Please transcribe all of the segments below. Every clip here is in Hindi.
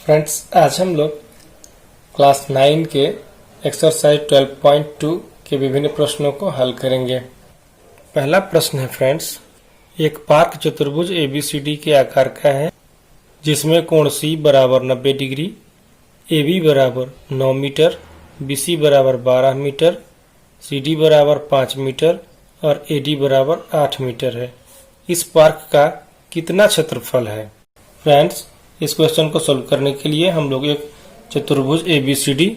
फ्रेंड्स, आज हम लोग क्लास 9 के एक्सरसाइज 12.2 के विभिन्न प्रश्नों को हल करेंगे। पहला प्रश्न है फ्रेंड्स, एक पार्क चतुर्भुज ABCD के आकार का है जिसमें कोण C बराबर 90 डिग्री, AB बराबर 9 मीटर, BC बराबर 12 मीटर, CD बराबर 5 मीटर और AD बराबर 8 मीटर है। इस पार्क का कितना क्षेत्रफल है? फ्रेंड्स, इस क्वेश्चन को सोल्व करने के लिए हम लोग एक चतुर्भुज ABCD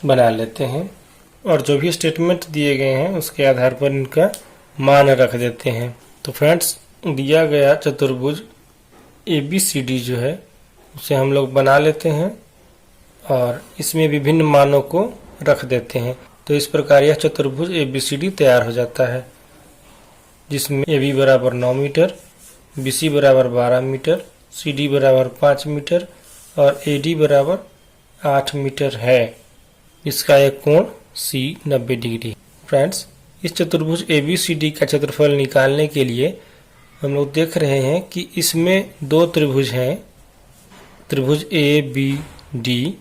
बना लेते हैं और जो भी स्टेटमेंट दिए गए हैं उसके आधार पर इनका मान रख देते हैं। तो फ्रेंड्स, दिया गया चतुर्भुज ABCD जो है उसे हम लोग बना लेते हैं और इसमें विभिन्न मानों को रख देते हैं। तो इस प्रकार यह चतुर्भुज ABCD तैयार हो जाता है जिसमें AB बराबर 9 मीटर, BC बराबर 12 मीटर, CD बराबर 5 मीटर और AD बराबर 8 मीटर है। इसका एक कोण C 90 डिग्री। फ्रेंड्स, इस चतुर्भुज ABCD का क्षेत्रफल निकालने के लिए हम लोग देख रहे हैं कि इसमें दो त्रिभुज हैं, त्रिभुज ABD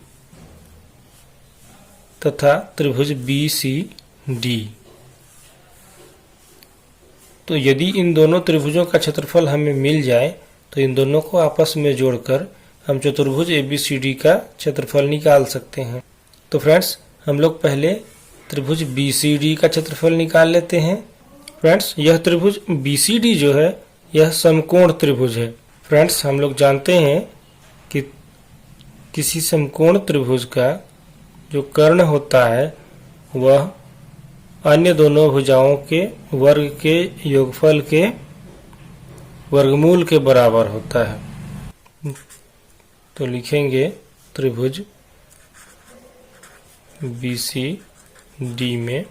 तथा त्रिभुज BCD। तो यदि इन दोनों त्रिभुजों का क्षेत्रफल हमें मिल जाए तो इन दोनों को आपस में जोड़कर हम चतुर्भुज ABCD का क्षेत्रफल निकाल सकते हैं। तो फ्रेंड्स, हम लोग पहले त्रिभुज BCD का क्षेत्रफल निकाल लेते हैं। फ्रेंड्स, यह त्रिभुज BCD जो है यह समकोण त्रिभुज है। फ्रेंड्स, हम लोग जानते हैं कि किसी समकोण त्रिभुज का जो कर्ण होता है वह अन्य दोनों भुजाओं के वर्ग के योगफल के वर्गमूल के बराबर होता है। तो लिखेंगे त्रिभुज BCD में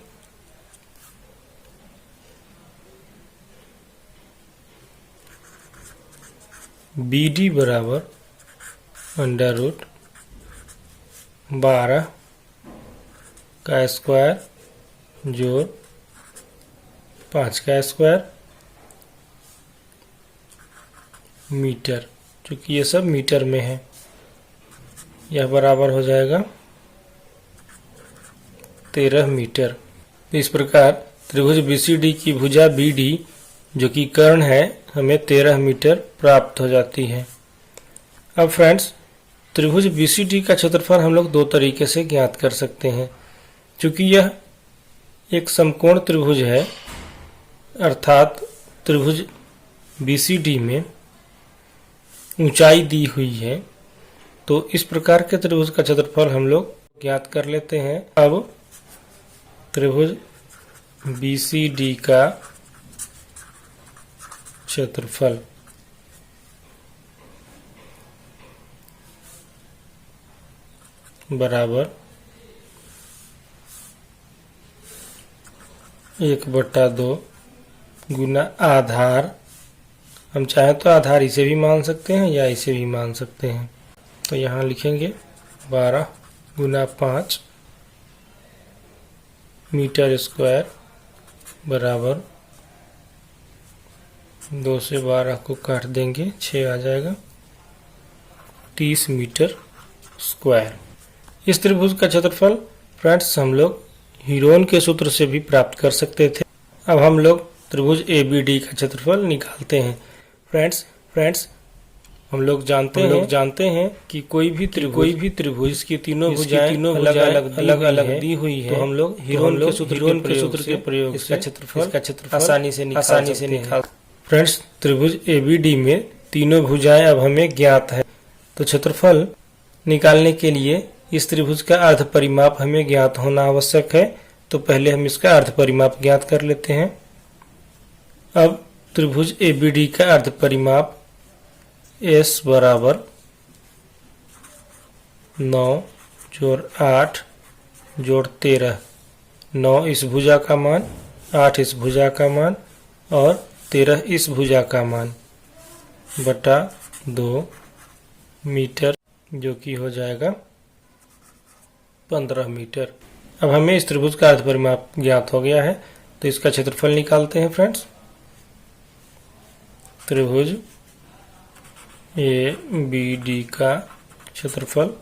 BD बराबर √12 का स्क्वायर जोड़ 5 का स्क्वायर मीटर, चूंकि ये सब मीटर में है, यह बराबर हो जाएगा 13 मीटर। तो इस प्रकार त्रिभुज BCD की भुजा BD जो कि कर्ण है हमें 13 मीटर प्राप्त हो जाती है। अब फ्रेंड्स, त्रिभुज BCD का क्षेत्रफल हम लोग दो तरीके से ज्ञात कर सकते हैं। चूंकि यह एक समकोण त्रिभुज है अर्थात त्रिभुज BCD में ऊंचाई दी हुई है, तो इस प्रकार के त्रिभुज का क्षेत्रफल हम लोग ज्ञात कर लेते हैं। अब त्रिभुज BCD का क्षेत्रफल बराबर 1/2 गुना आधार, हम चाहे तो आधार इसे भी मान सकते हैं या इसे भी मान सकते हैं। तो यहाँ लिखेंगे 12 गुना 5 मीटर स्क्वायर बराबर 2 से 12 को काट देंगे 6 आ जाएगा 30 मीटर स्क्वायर। इस त्रिभुज का क्षेत्रफल फ्रेंड्स हम लोग हीरोन के सूत्र से भी प्राप्त कर सकते थे। अब हम लोग त्रिभुज ABD का क्षेत्रफल निकालते हैं। फ्रेंड्स, हम लोग जानते हैं कि कोई भी त्रिभुज की तीनों भुजाएं अलग अलग दी हुई है। तो हम लोग हीरोन के सूत्र के प्रयोग से इसका क्षेत्रफल आसानी से निकाल। फ्रेंड्स, त्रिभुज ABD में तीनों भुजाएं अब हमें ज्ञात है, तो क्षेत्रफल निकालने के लिए इस त्रिभुज का अर्ध परिमाप हमें ज्ञात होना आवश्यक है। तो पहले हम इसका अर्ध परिमाप ज्ञात कर लेते हैं। अब त्रिभुज ABD का अर्ध परिमाप S बराबर 9 जोड़ 8 जोड़ 13, 9 इस भुजा का मान, 8 इस भुजा का मान और 13 इस भुजा का मान बटा 2 मीटर, जो कि हो जाएगा 15 मीटर। अब हमें इस त्रिभुज का अर्ध परिमाप ज्ञात हो गया है, तो इसका क्षेत्रफल निकालते हैं। फ्रेंड्स, त्रिभुज ए बी डी का क्षेत्रफल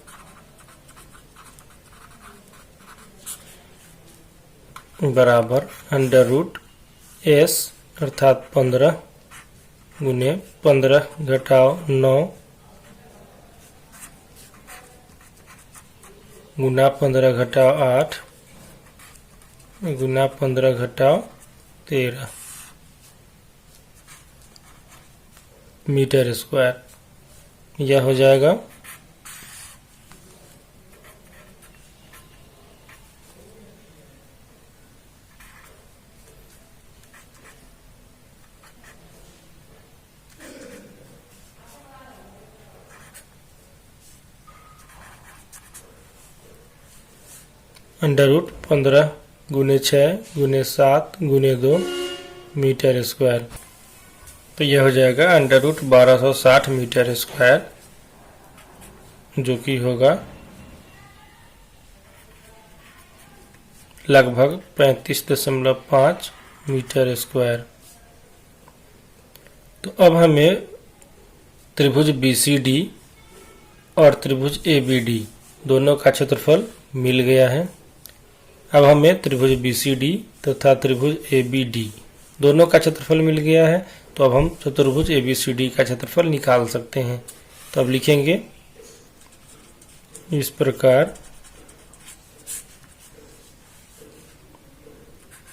बराबर अंडर रूट एस अर्थात 15 गुने 15 घटाओ 9 गुना 15 घटाओ 8 गुना 15 घटाओ 13 मीटर स्क्वायर। यह हो जाएगा अंडर रूट 15 गुने 6 गुने 7 गुने 2 मीटर स्क्वायर। तो यह हो जाएगा अंडर रूट 1260 मीटर स्क्वायर, जो कि होगा लगभग 35.5 मीटर स्क्वायर। तो अब हमें त्रिभुज BCD और त्रिभुज ABD दोनों का क्षेत्रफल मिल गया है। अब हमें त्रिभुज BCD तथा त्रिभुज ABD दोनों का क्षेत्रफल मिल गया है, तो अब हम चतुर्भुज ABCD का क्षेत्रफल निकाल सकते हैं। तो अब लिखेंगे इस प्रकार,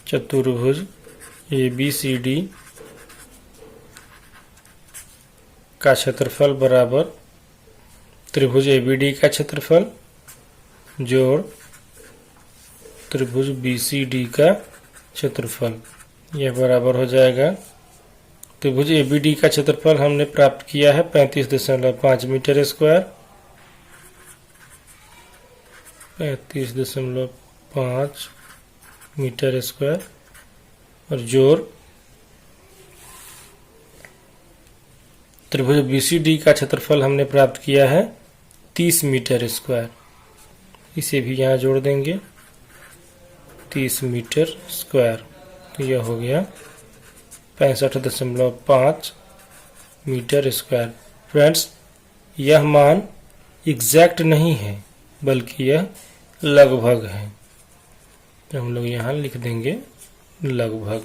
चतुर्भुज ABCD का क्षेत्रफल बराबर त्रिभुज ABD का क्षेत्रफल जोड़ त्रिभुज BCD का क्षेत्रफल। यह बराबर हो जाएगा, त्रिभुज ABD का क्षेत्रफल हमने प्राप्त किया है 35.5 मीटर स्क्वायर, 35.5 मीटर स्क्वायर, और जोड़ त्रिभुज BCD का क्षेत्रफल हमने प्राप्त किया है 30 मीटर स्क्वायर। इसे भी यहाँ जोड़ देंगे 30 मीटर स्क्वायर। तो यह हो गया 65.5 मीटर स्क्वायर। फ्रेंड्स, यह मान एग्जैक्ट नहीं है, बल्कि यह लगभग है, तो हम लोग यहाँ लिख देंगे लगभग।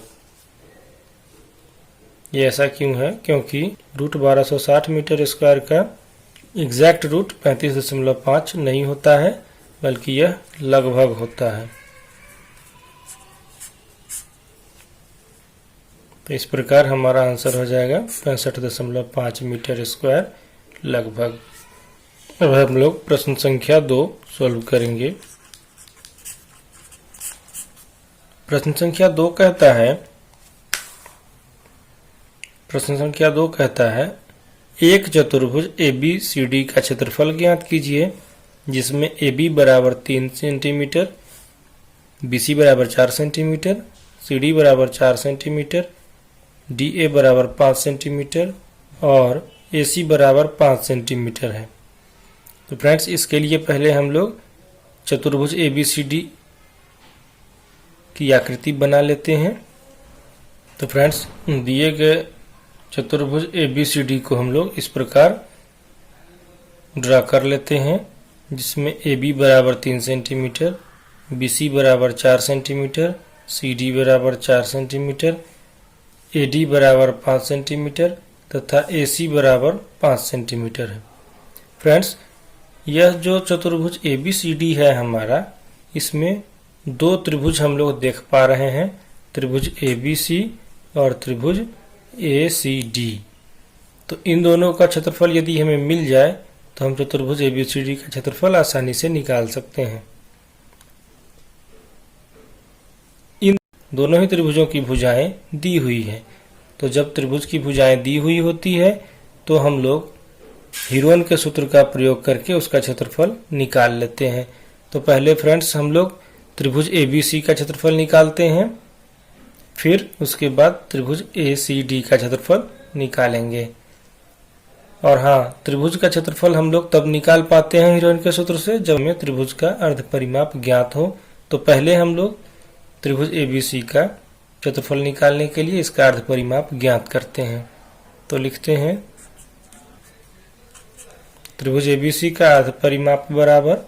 ये ऐसा क्यों है? क्योंकि रूट 1260 मीटर स्क्वायर का एग्जैक्ट रूट 35.5 नहीं होता है, बल्कि यह लगभग होता है। तो इस प्रकार हमारा आंसर हो जाएगा 65.5 मीटर स्क्वायर लगभग। अब हम लोग प्रश्न संख्या 2 सॉल्व करेंगे। प्रश्न संख्या 2 कहता है एक चतुर्भुज ABCD का क्षेत्रफल ज्ञात कीजिए, जिसमें AB बराबर 3 सेंटीमीटर, BC बराबर 4 सेंटीमीटर, CD बराबर 4 सेंटीमीटर, DA बराबर 5 सेंटीमीटर और AC बराबर 5 सेंटीमीटर है। तो फ्रेंड्स, इसके लिए पहले हम लोग चतुर्भुज ABCD की आकृति बना लेते हैं। तो फ्रेंड्स, दिए गए चतुर्भुज ABCD को हम लोग इस प्रकार ड्रा कर लेते हैं, जिसमें AB बराबर 3 सेंटीमीटर, BC बराबर 4 सेंटीमीटर, CD बराबर 4 सेंटीमीटर, AD बराबर 5 सेंटीमीटर तथा AC बराबर 5 सेंटीमीटर है। फ्रेंड्स, यह जो चतुर्भुज ABCD है हमारा, इसमें दो त्रिभुज हम लोग देख पा रहे हैं, त्रिभुज ABC और त्रिभुज ACD। तो इन दोनों का क्षेत्रफल यदि हमें मिल जाए तो हम चतुर्भुज ABCD का क्षेत्रफल आसानी से निकाल सकते हैं। इन दोनों ही त्रिभुजों की भुजाएं दी हुई हैं, तो जब त्रिभुज की भुजाएं दी हुई होती है तो हम लोग हीरोन के सूत्र का प्रयोग करके उसका क्षेत्रफल निकाल लेते हैं। तो पहले फ्रेंड्स, हम लोग त्रिभुज ABC का क्षेत्रफल निकालते हैं, फिर उसके बाद त्रिभुज ACD का क्षेत्रफल निकालेंगे। और हाँ, त्रिभुज का क्षेत्रफल हम लोग तब निकाल पाते हैं हीरोन के सूत्र से जब हमें त्रिभुज का अर्ध परिमाप ज्ञात हो। तो पहले हम लोग त्रिभुज ABC का क्षेत्रफल निकालने के लिए इसका अर्ध परिमाप ज्ञात करते हैं। तो लिखते हैं त्रिभुज एबीसी का अर्ध परिमाप बराबर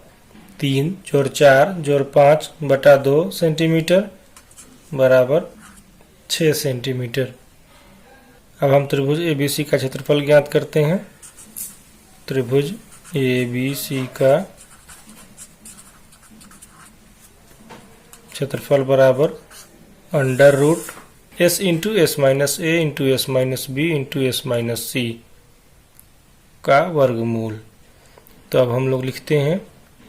3 जोड़ 4 जोड़ 5 बटा 2 सेंटीमीटर बराबर 6 सेंटीमीटर। अब हम त्रिभुज एबीसी का क्षेत्रफल ज्ञात करते हैं। त्रिभुज एबीसी का क्षेत्रफल बराबर under root S into S minus A into S minus B into S minus C का वर्गमूल। तो अब हम लोग लिखते हैं,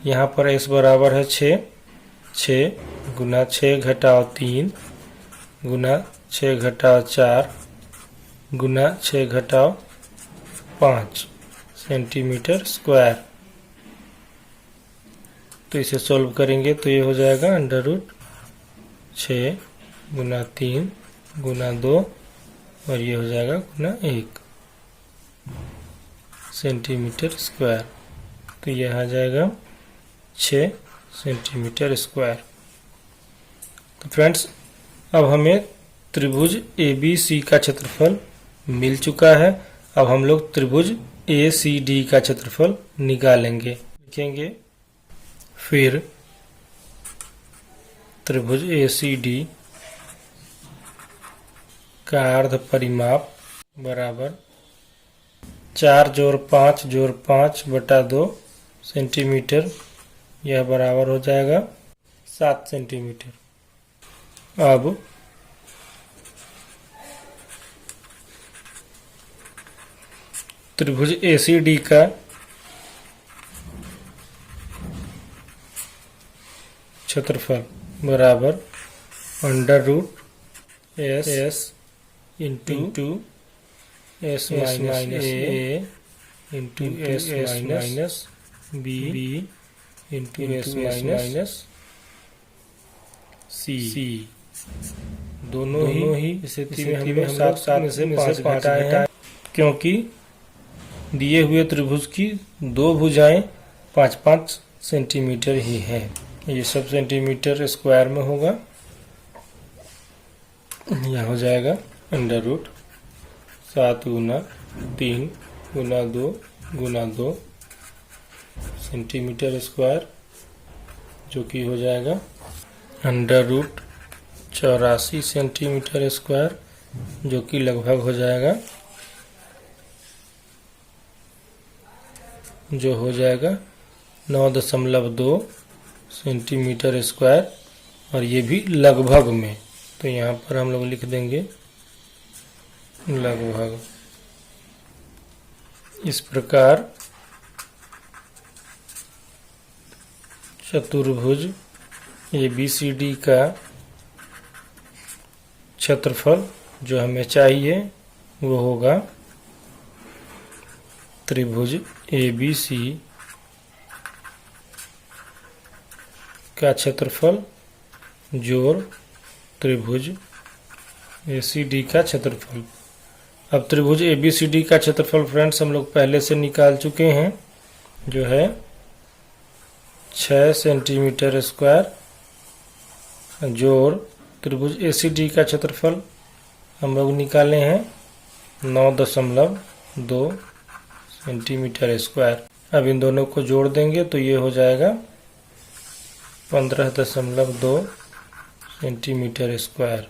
यहाँ पर एस बराबर है 6 गुना 6 घटाव 3 गुना 6 घटाव 4 गुना 6 घटाव 5 सेंटीमीटर स्क्वायर। तो इसे सॉल्व करेंगे तो ये हो जाएगा अंडर रूट 6 गुना 3 गुना 2 और ये हो जाएगा गुना 1 सेंटीमीटर स्क्वायर। तो यह आ जाएगा 6 सेंटीमीटर स्क्वायर। तो फ्रेंड्स, अब हमें त्रिभुज एबीसी का क्षेत्रफल मिल चुका है। अब हम लोग त्रिभुज एसीडी का क्षेत्रफल निकालेंगे। लिखेंगे फिर त्रिभुज एसीडी का अर्ध परिमाप बराबर 4 जोड़ 5 जोड़ 5 बटा 2 सेंटीमीटर, यह बराबर हो जाएगा 7 सेंटीमीटर। अब त्रिभुज एसीडी का क्षेत्रफल बराबर under root S into S minus A into S minus B into S minus C. दोनों ही स्थिति में हमें 7 में से 5 घटाए हैं, क्योंकि दिए हुए त्रिभुज की दो भुजाएं 5-5 सेंटीमीटर ही है। ये सब सेंटीमीटर स्क्वायर में होगा। यह हो जाएगा अंडर रूट 7 गुना 3 गुना 2 गुना 2 सेंटीमीटर स्क्वायर, जो कि हो जाएगा अंडर रूट 84 सेंटीमीटर स्क्वायर, जो कि लगभग हो जाएगा 9.2 सेंटीमीटर स्क्वायर, और ये भी लगभग में। तो यहाँ पर हम लोग लिख देंगे लगभग। इस प्रकार चतुर्भुज एबीसीडी का क्षेत्रफल जो हमें चाहिए वो होगा त्रिभुज एबीसी का क्षेत्रफल जोड़ त्रिभुज एसीडी का क्षेत्रफल। अब त्रिभुज एबीसीडी का क्षेत्रफल फ्रेंड्स हम लोग पहले से निकाल चुके हैं, जो है 6 सेंटीमीटर स्क्वायर, जोड़ त्रिभुज एसीडी का क्षेत्रफल हम लोग निकाले हैं 9.2 सेंटीमीटर स्क्वायर। अब इन दोनों को जोड़ देंगे तो ये हो जाएगा 15.2 सेंटीमीटर स्क्वायर।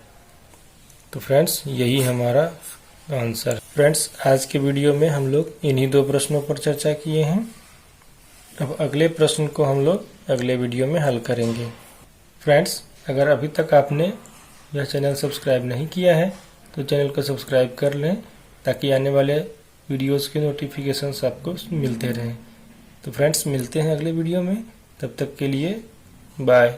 तो फ्रेंड्स, यही हमारा आंसर। फ्रेंड्स, आज के वीडियो में हम लोग इन्हीं 2 प्रश्नों पर चर्चा किए हैं। अब अगले प्रश्न को हम लोग अगले वीडियो में हल करेंगे। फ्रेंड्स, अगर अभी तक आपने यह चैनल सब्सक्राइब नहीं किया है तो चैनल को सब्सक्राइब कर लें, ताकि आने वाले वीडियोस के नोटिफिकेशंस आपको मिलते रहें। तो फ्रेंड्स, मिलते हैं अगले वीडियो में। तब तक के लिए बाय।